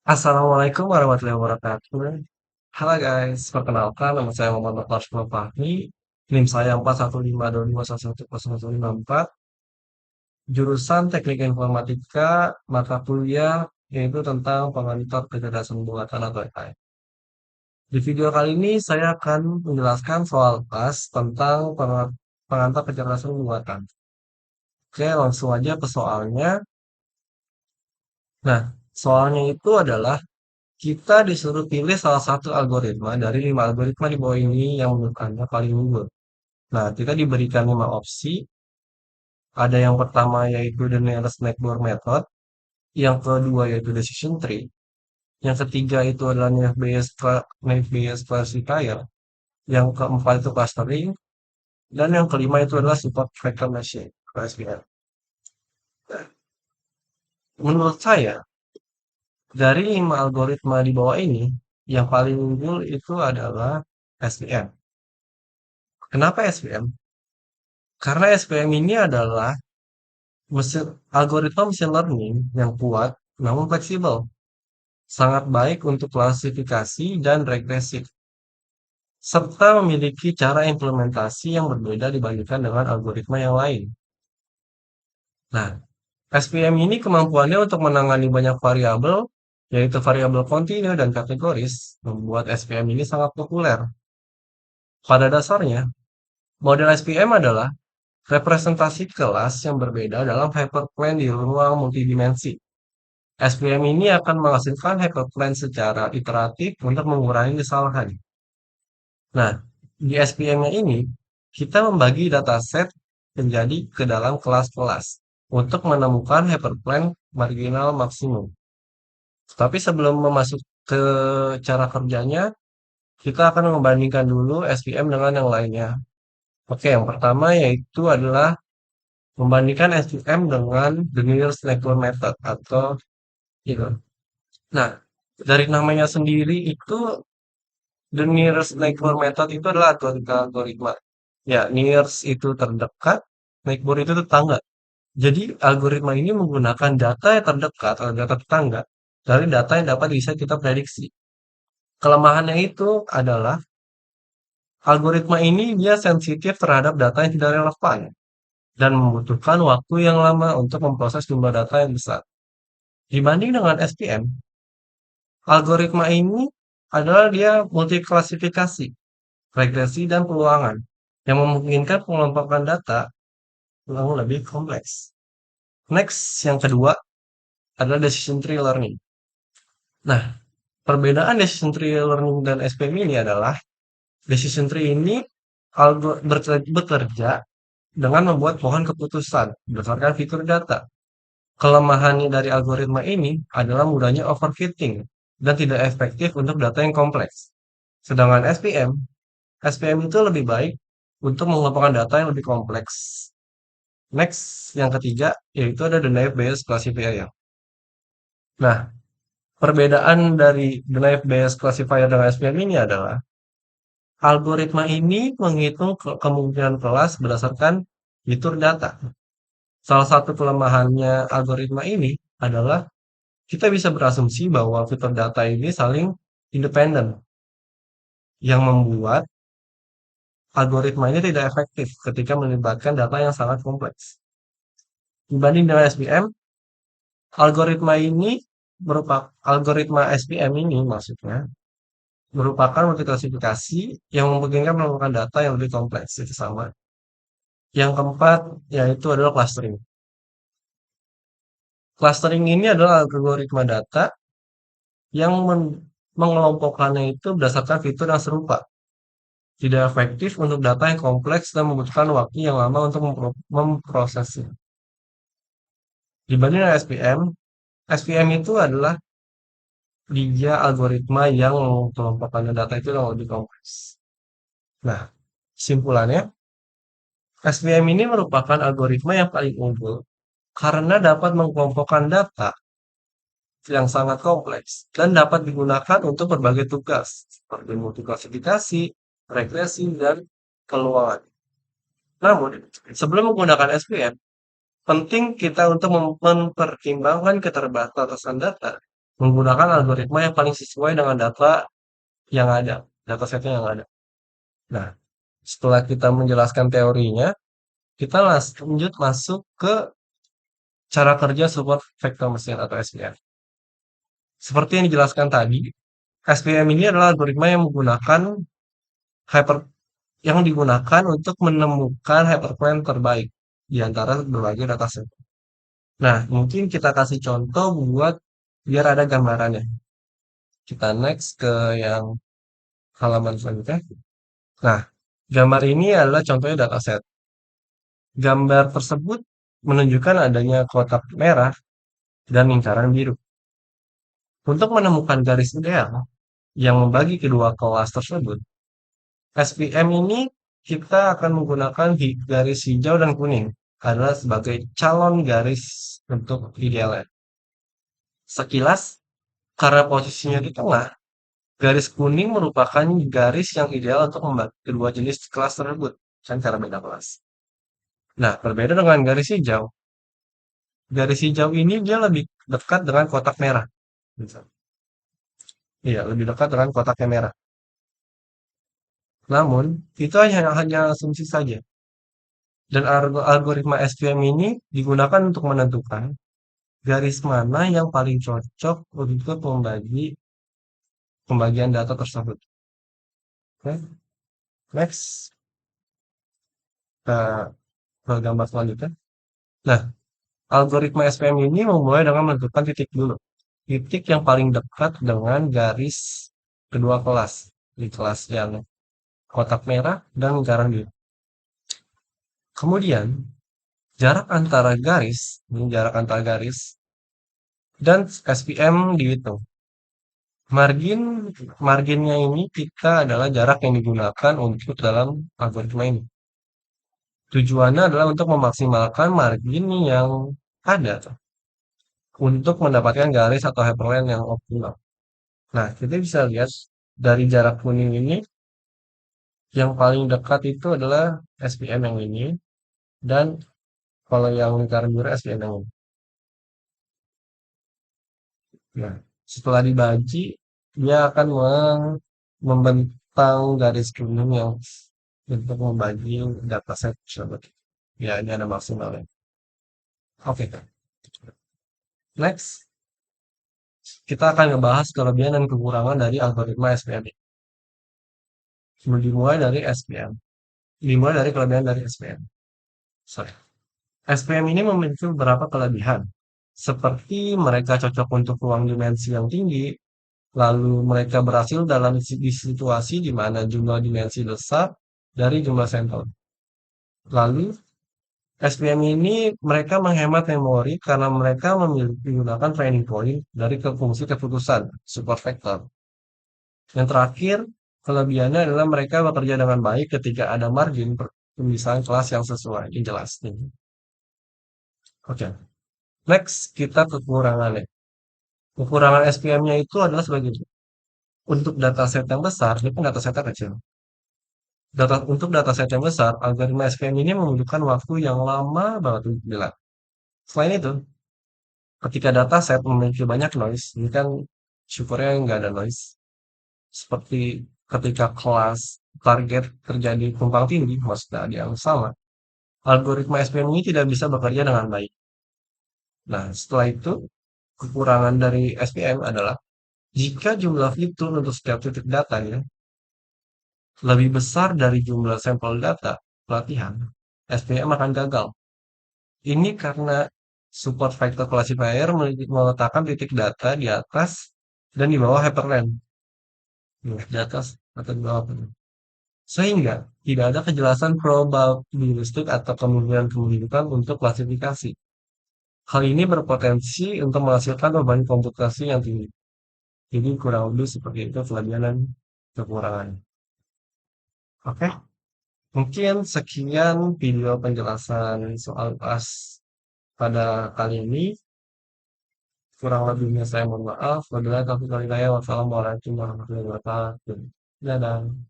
Assalamualaikum warahmatullahi wabarakatuh. Halo guys, perkenalkan nama saya Muhammad Farsman Fahmi, NIM saya 4152111014, jurusan Teknik Informatika, mata kuliah yaitu tentang pengantar kecerdasan buatan atau AI. Di video kali ini saya akan menjelaskan soal kelas tentang pengantar kecerdasan buatan. Oke, langsung aja ke soalnya. Nah, soalnya itu adalah kita disuruh pilih salah satu algoritma dari 5 algoritma di bawah ini yang menurut Anda paling unggul. Nah, kita diberikan 5 opsi. Ada yang pertama yaitu the nearest neighbor method, yang kedua yaitu decision tree, yang ketiga itu adalah naive Bayes classifier, yang keempat itu clustering, dan yang kelima itu adalah support vector machine, SVM. Menurut saya, dari 5 algoritma di bawah ini, yang paling unggul itu adalah SVM. Kenapa SVM? Karena SVM ini adalah algoritma mesin learning yang kuat namun fleksibel, sangat baik untuk klasifikasi dan regresi, serta memiliki cara implementasi yang berbeda dibandingkan dengan algoritma yang lain. Nah, SVM ini kemampuannya untuk menangani banyak variabel, yaitu variabel kontinu dan kategoris, membuat SVM ini sangat populer. Pada dasarnya, model SVM adalah representasi kelas yang berbeda dalam hyperplane di ruang multidimensi. SVM ini akan menghasilkan hyperplane secara iteratif untuk mengurangi kesalahan. Nah, di SVM-nya ini, kita membagi dataset menjadi ke dalam kelas-kelas untuk menemukan hyperplane marginal maksimum. Tapi sebelum masuk ke cara kerjanya, kita akan membandingkan dulu SVM dengan yang lainnya. Oke, yang pertama yaitu adalah membandingkan SVM dengan the nearest neighbor method atau gitu. Nah, dari namanya sendiri itu the nearest neighbor method itu adalah algoritma. Ya, nearest itu terdekat, neighbor itu tetangga. Jadi algoritma ini menggunakan data yang terdekat atau data tetangga dari data yang dapat bisa kita prediksi. Kelemahannya itu adalah algoritma ini dia sensitif terhadap data yang tidak relevan dan membutuhkan waktu yang lama untuk memproses jumlah data yang besar. Dibanding dengan SPM, algoritma ini adalah dia multiklasifikasi, regresi, dan peluangan yang memungkinkan pengelompokan data yang lebih kompleks. Next, yang kedua adalah decision tree learning. Nah, perbedaan decision tree learning dan SPM ini adalah decision tree ini bekerja dengan membuat pohon keputusan berdasarkan fitur data. Kelemahannya dari algoritma ini adalah mudahnya overfitting dan tidak efektif untuk data yang kompleks. Sedangkan SPM itu lebih baik untuk mengelompokkan data yang lebih kompleks. Next, yang ketiga, yaitu ada the naive Bayes classifier. Nah, perbedaan dari the naive Bayes classifier dengan SPM ini adalah algoritma ini menghitung kemungkinan kelas berdasarkan fitur data. Salah satu kelemahannya algoritma ini adalah kita bisa berasumsi bahwa fitur data ini saling independen, yang membuat algoritma ini tidak efektif ketika melibatkan data yang sangat kompleks. Dibanding dengan SVM, algoritma SVM ini maksudnya merupakan multiklasifikasi yang memungkinkan melakukan data yang lebih kompleks, itu sama. Yang keempat yaitu adalah clustering. Clustering ini adalah algoritma data yang mengelompokkannya itu berdasarkan fitur yang serupa. Tidak efektif untuk data yang kompleks dan membutuhkan waktu yang lama untuk memprosesnya. Dibanding dengan SVM itu adalah dia algoritma yang mengelompokkan data itu yang lebih kompleks. Nah, kesimpulannya, SVM ini merupakan algoritma yang paling unggul karena dapat mengelompokkan data yang sangat kompleks dan dapat digunakan untuk berbagai tugas seperti multiklasifikasi, regresi, dan keluaran. Namun, sebelum menggunakan SVM, penting kita untuk mempertimbangkan keterbatasan data menggunakan algoritma yang paling sesuai dengan data yang ada, data setnya yang ada. Nah, setelah kita menjelaskan teorinya, kita lanjut masuk ke cara kerja support vector machine atau SVM. Seperti yang dijelaskan tadi, SVM ini adalah algoritma hyper yang digunakan untuk menemukan hyperplane terbaik di antara berbagai dataset. Nah, mungkin kita kasih contoh buat biar ada gambarannya. Kita next ke yang halaman selanjutnya. Nah, gambar ini adalah contohnya dataset. Gambar tersebut menunjukkan adanya kotak merah dan lingkaran biru. Untuk menemukan garis ideal yang membagi kedua kelas tersebut, SPM ini kita akan menggunakan garis hijau dan kuning adalah sebagai calon garis untuk idealnya. Sekilas, karena posisinya di tengah, garis kuning merupakan garis yang ideal untuk membagi kedua jenis kelas tersebut, kan cara beda kelas. Nah, berbeda dengan garis hijau. Garis hijau ini dia lebih dekat dengan kotak merah. Iya, lebih dekat dengan kotak yang merah. Namun, itu hanya asumsi saja. Dan algoritma SVM ini digunakan untuk menentukan garis mana yang paling cocok untuk pembagian data tersebut. Oke, next kita ke gambar selanjutnya. Nah, algoritma SVM ini memulai dengan menentukan titik dulu. Titik yang paling dekat dengan garis kedua kelas. Di kelas yang kotak merah dan lingkaran biru. Kemudian, jarak antara garis dan SPM dihitung. Marginnya ini kita adalah jarak yang digunakan untuk dalam algoritma ini. Tujuannya adalah untuk memaksimalkan margin yang ada untuk mendapatkan garis atau hyperlane yang optimal. Nah, kita bisa lihat dari jarak kuning ini, yang paling dekat itu adalah SPM yang ini, dan kalau yang lingkaran biru SPM yang ini. Nah, setelah dibagi, dia akan membentang garis kuning yang untuk membagi dataset tersebut. Ya, ini ada maksimalnya. Oke, next. Kita akan membahas kelebihan dan kekurangan dari algoritma SPM. Dimulai dari SPM. Dimulai dari kelebihan dari SPM. Sorry. SPM ini memiliki beberapa kelebihan. Seperti mereka cocok untuk ruang dimensi yang tinggi, lalu mereka berhasil di situasi di mana jumlah dimensi besar dari jumlah sampel. Lalu, SPM ini mereka menghemat memori karena mereka menggunakan training point dari fungsi keputusan, support vector. Yang terakhir, kelebihannya adalah mereka bekerja dengan baik ketika ada margin pemisahan kelas yang sesuai. Ini jelas. Oke. Next, kita kekurangannya. Kekurangan SPM-nya itu adalah sebagai ini. Untuk dataset yang besar, ini kan datasetnya kecil. Untuk dataset yang besar, algoritma SPM ini membutuhkan waktu yang lama banget untuk dilatih. Selain itu, ketika dataset memiliki banyak noise, ini kan syukurnya nggak ada noise. Seperti ketika kelas target terjadi tumpang tindih, maksudnya ada yang sama, algoritma SPM ini tidak bisa bekerja dengan baik. Nah, setelah itu, kekurangan dari SPM adalah jika jumlah fitur untuk setiap titik datanya lebih besar dari jumlah sampel data pelatihan, SPM akan gagal. Ini karena support vector classifier meletakkan titik data di atas dan di bawah hyperlane. Di atas atau di bawah. Sehingga tidak ada kejelasan probabilistik atau kemungkinan untuk klasifikasi. Hal ini berpotensi untuk menghasilkan beban komputasi yang tinggi. Jadi kurang lebih seperti itu kelebihan dan kekurangan. Oke, mungkin sekian video penjelasan soal PAS pada kali ini. Kurang lebihnya saya mohon maaf. Wabillahi taufiq wal hidayah. Wassalamualaikum warahmatullahi wabarakatuh. Dadah.